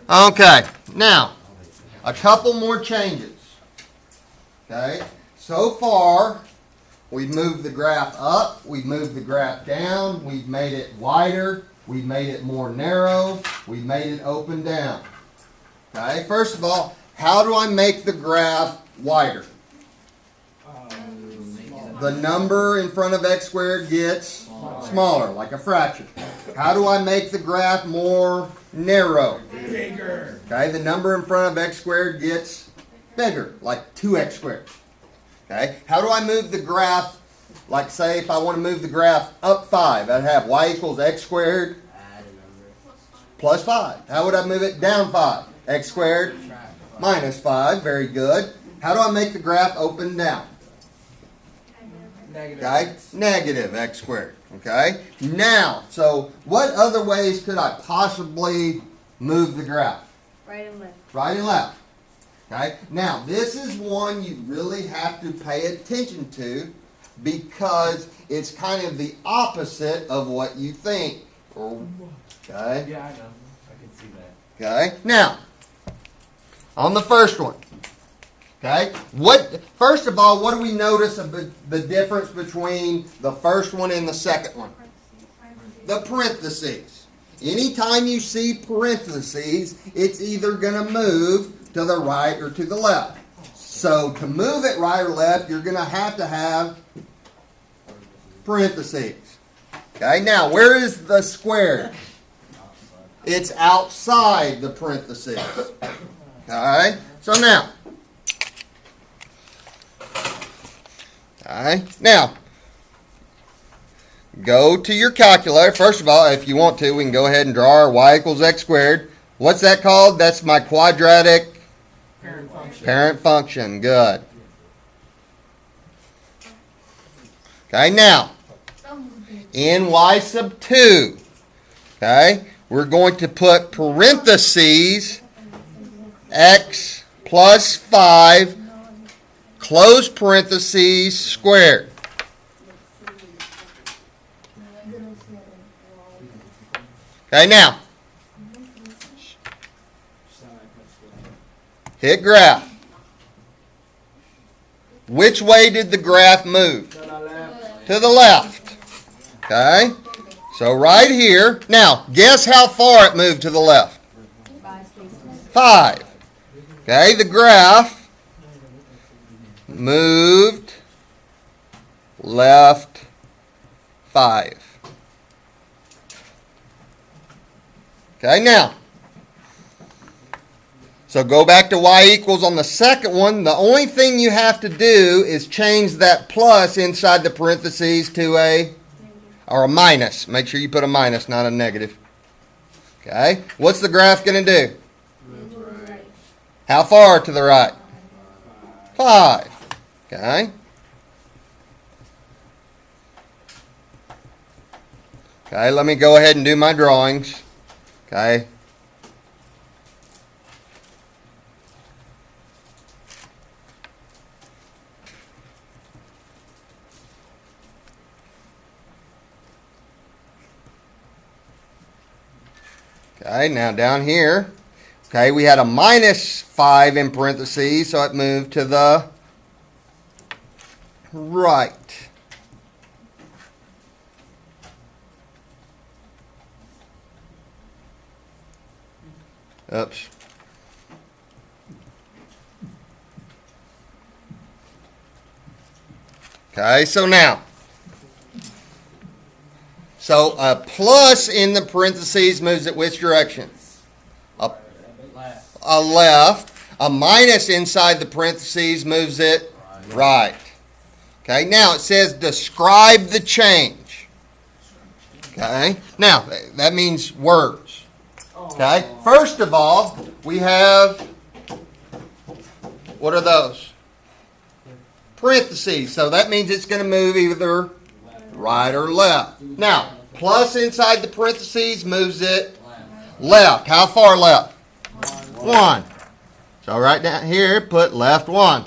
Okay, now, a couple more changes. Okay, so far, we've moved the graph up, we've moved the graph down, we've made it wider, we've made it more narrow, we've made it open down. Okay, first of all, how do I make the graph wider? The number in front of x squared gets smaller, like a fraction. How do I make the graph more narrow? Bigger. Okay, the number in front of x squared gets bigger, like 2x squared. Okay, how do I move the graph? Like, say, if I want to move the graph up 5, I'd have y equals x squared plus 5. How would I move it down 5? X squared minus 5. Very good. How do I make the graph open down? Negative. Okay, negative x squared. Okay, now, so what other ways could I possibly move the graph? Right and left. Right and left. Okay, now this is one you really have to pay attention to because it's kind of the opposite of what you think. Okay, Yeah, I know. I can see that. okay, now, on the first one. Okay, first of all, what do we notice of the difference between the first one and the second one? The parentheses. Anytime you see parentheses, it's either going to move to the right or to the left. So to move it right or left, you're going to have parentheses. Okay, now where is the square? It's outside the parentheses. Okay, so now. Alright, now, go to your calculator. First of all, if you want to, we can go ahead and draw our y equals x squared. What's that called? That's my quadratic Parent function. parent function. Good. Okay, now, in y sub 2, okay, we're going to put parentheses x plus 5 close parentheses squared. Okay, now, hit graph. Which way did the graph move? To the left. To the left. Okay, so right here. Now, guess how far it moved to the left? 5. Okay, the graph moved left 5. Okay, now, so go back to y equals on the second one. The only thing you have to do is change that plus inside the parentheses to a minus. Make sure you put a minus, not a negative. Okay, what's the graph going to do? How far to the right? 5. Okay. Okay, let me go ahead and do my drawings. Okay. Okay, now down here, okay, we had a minus 5 in parentheses, so it moved to the right. Oops. Okay, so now, so a plus in the parentheses moves it which direction? A left. A minus inside the parentheses moves it right. Okay, now it says describe the change. Okay, now that means words. Okay, first of all, we have, what are those? Parentheses. So that means it's going to move either right or left. Now, plus inside the parentheses moves it left. How far left? 1. So right down here, put left 1.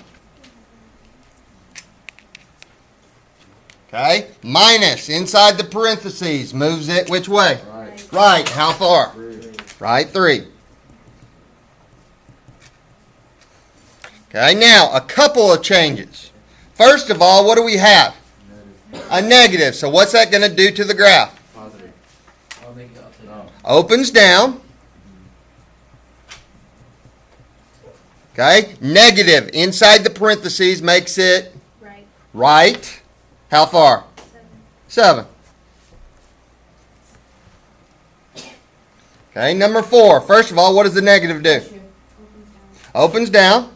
Okay, minus inside the parentheses moves it which way? Right. How far? 3. Right 3. Okay, now a couple of changes. First of all, what do we have? A negative. So what's that going to do to the graph? Positive. I'll make it upside down. Opens down. Okay, negative inside the parentheses makes it Right. right. How far? 7. Okay, number 4. First of all, what does the negative do? Opens down.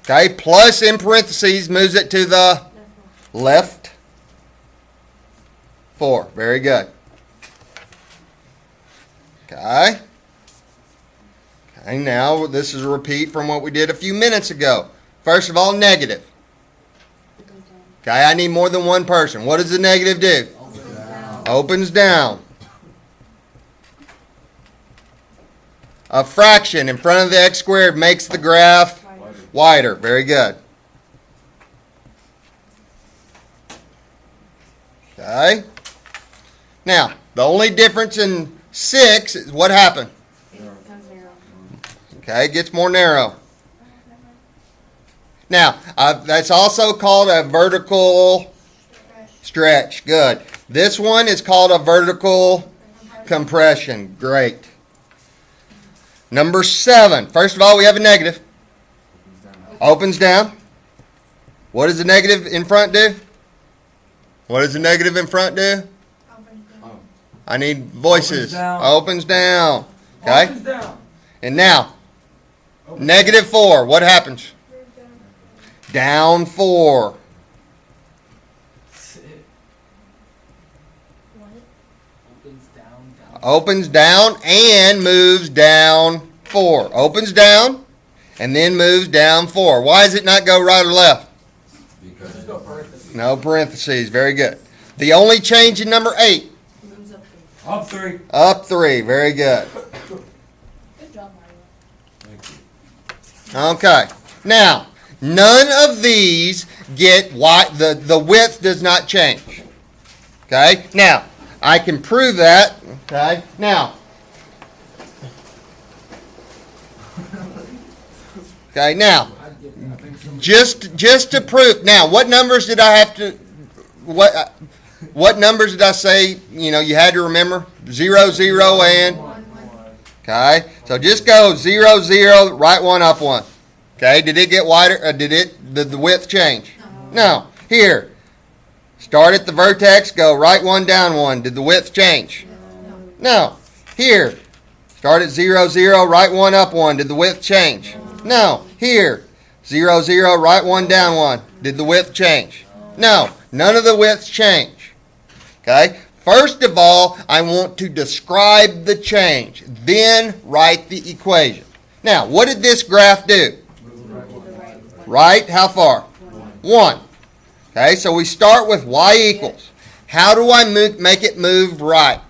Okay, plus in parentheses moves it to the left. 4. Very good. Okay. Okay, now this is a repeat from what we did a few minutes ago. First of all, negative. Okay, I need more than one person. What does the negative do? Opens down. A fraction in front of the x squared makes the graph wider. Very good. Okay. Now, the only difference in 6 is what happened. Okay, it gets more narrow. Now, that's also called a vertical stretch. Good. This one is called a vertical compression. Great. Number 7. First of all, we have a negative. Opens down. What does the negative in front do? What does the negative in front do? I need voices. Opens down. Okay? Opens down. And now, negative 4. What happens? Down 4. Opens down, down. Opens down and moves down 4. Opens down and then moves down 4. Why does it not go right or left? Just go parentheses. No parentheses. Very good. The only change in number 8. Up 3. Up 3. Very good. Good job, Mario. Okay. Now, none of these get wide. The width does not change. Okay. Now, I can prove that. Okay. Now. Okay. Now, just to prove. Now, what numbers did I have to? What numbers did I say? You know, you had to remember 0, 0, and. Okay. So just go 0, 0, right 1, up 1. Okay, did it get wider? Did the width change? No. Here, start at the vertex, go right 1, down 1. Did the width change? No. Here, start at 0, 0, right 1, up 1. Did the width change? No. Here, 0, 0, right 1, down 1. Did the width change? No. None of the widths change. Okay? First of all, I want to describe the change. Then write the equation. Now, what did this graph do? Right? How far? 1. Okay, so we start with y equals. How do I make it move right?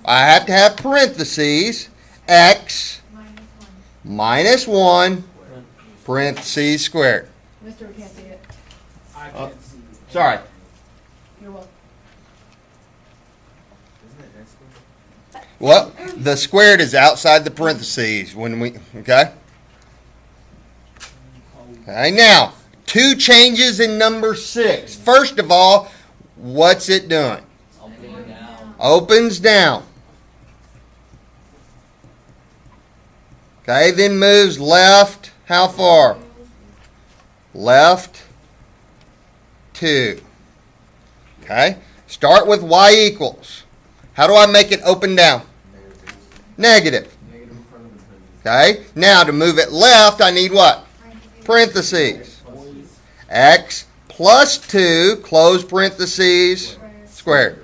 I have to have parentheses, x minus 1, parentheses squared. Mister, we can't see it. I can't see it. Sorry. You're welcome. Isn't it next one? Well, the squared is outside the parentheses when we, okay? Okay, now, 2 changes in number 6. First of all, what's it doing? Opening down. Opens down. Okay, then moves left. How far? Left 2. Okay, start with y equals. How do I make it open down? Negative. Negative in front of the parentheses. Okay, now to move it left, I need what? Parentheses. X plus 2, close parentheses, squared.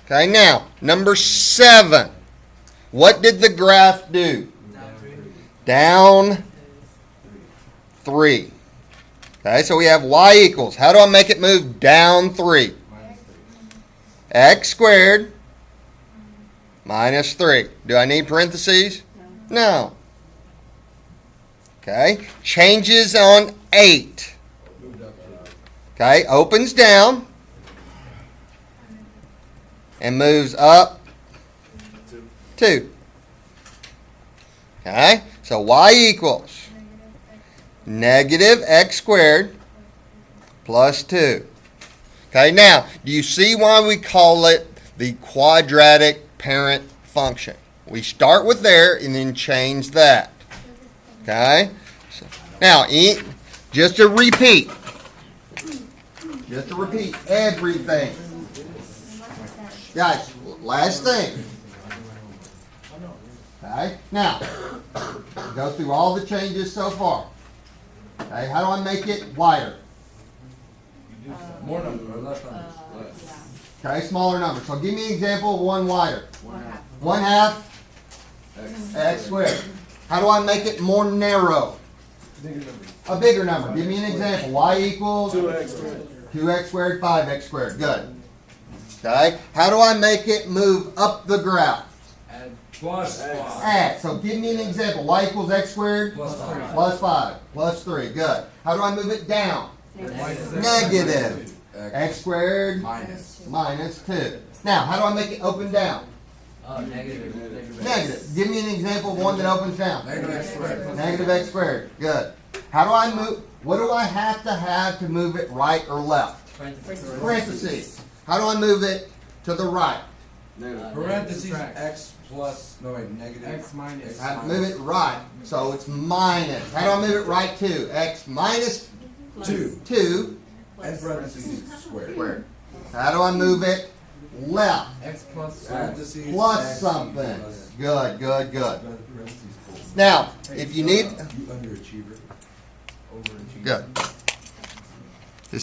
Okay, now, number 7. What did the graph do? Down 3. Okay, so we have y equals. How do I make it move down 3? X squared minus 3. Do I need parentheses? No. Okay. Changes on 8. Okay, opens down and moves up 2. Okay, so y equals negative x squared plus 2. Okay, now, do you see why we call it the quadratic parent function? We start with there and then change that. Okay? So, now, just to repeat everything. Guys, last thing. Okay? Now, go through all the changes so far. Okay, how do I make it wider? More numbers or less numbers? Okay, smaller number. So give me an example of one wider. 1/2 x squared. How do I make it more narrow? A bigger number. Give me an example. Y equals 2x squared. 2x squared, 5x squared. Good. Okay. How do I make it move up the graph? Add plus 5. Add. So give me an example. Y equals x squared Plus 5. plus 5 plus 3. Good. How do I move it down? Negative. X squared minus 2. Now, how do I make it open down? Negative. Give me an example of one that opens down. Negative x squared. Negative x squared. Good. How do I move? What do I have to move it right or left? Parentheses. How do I move it to the right? Parentheses x plus, no wait, negative. X minus. I have to move it right, so it's minus. How do I move it right to? X minus 2 And parentheses squared. squared. How do I move it left? X plus Parentheses Plus x something. plus- Good, good, good. Parentheses full. Now, if you need, You underachiever. overachieving. good.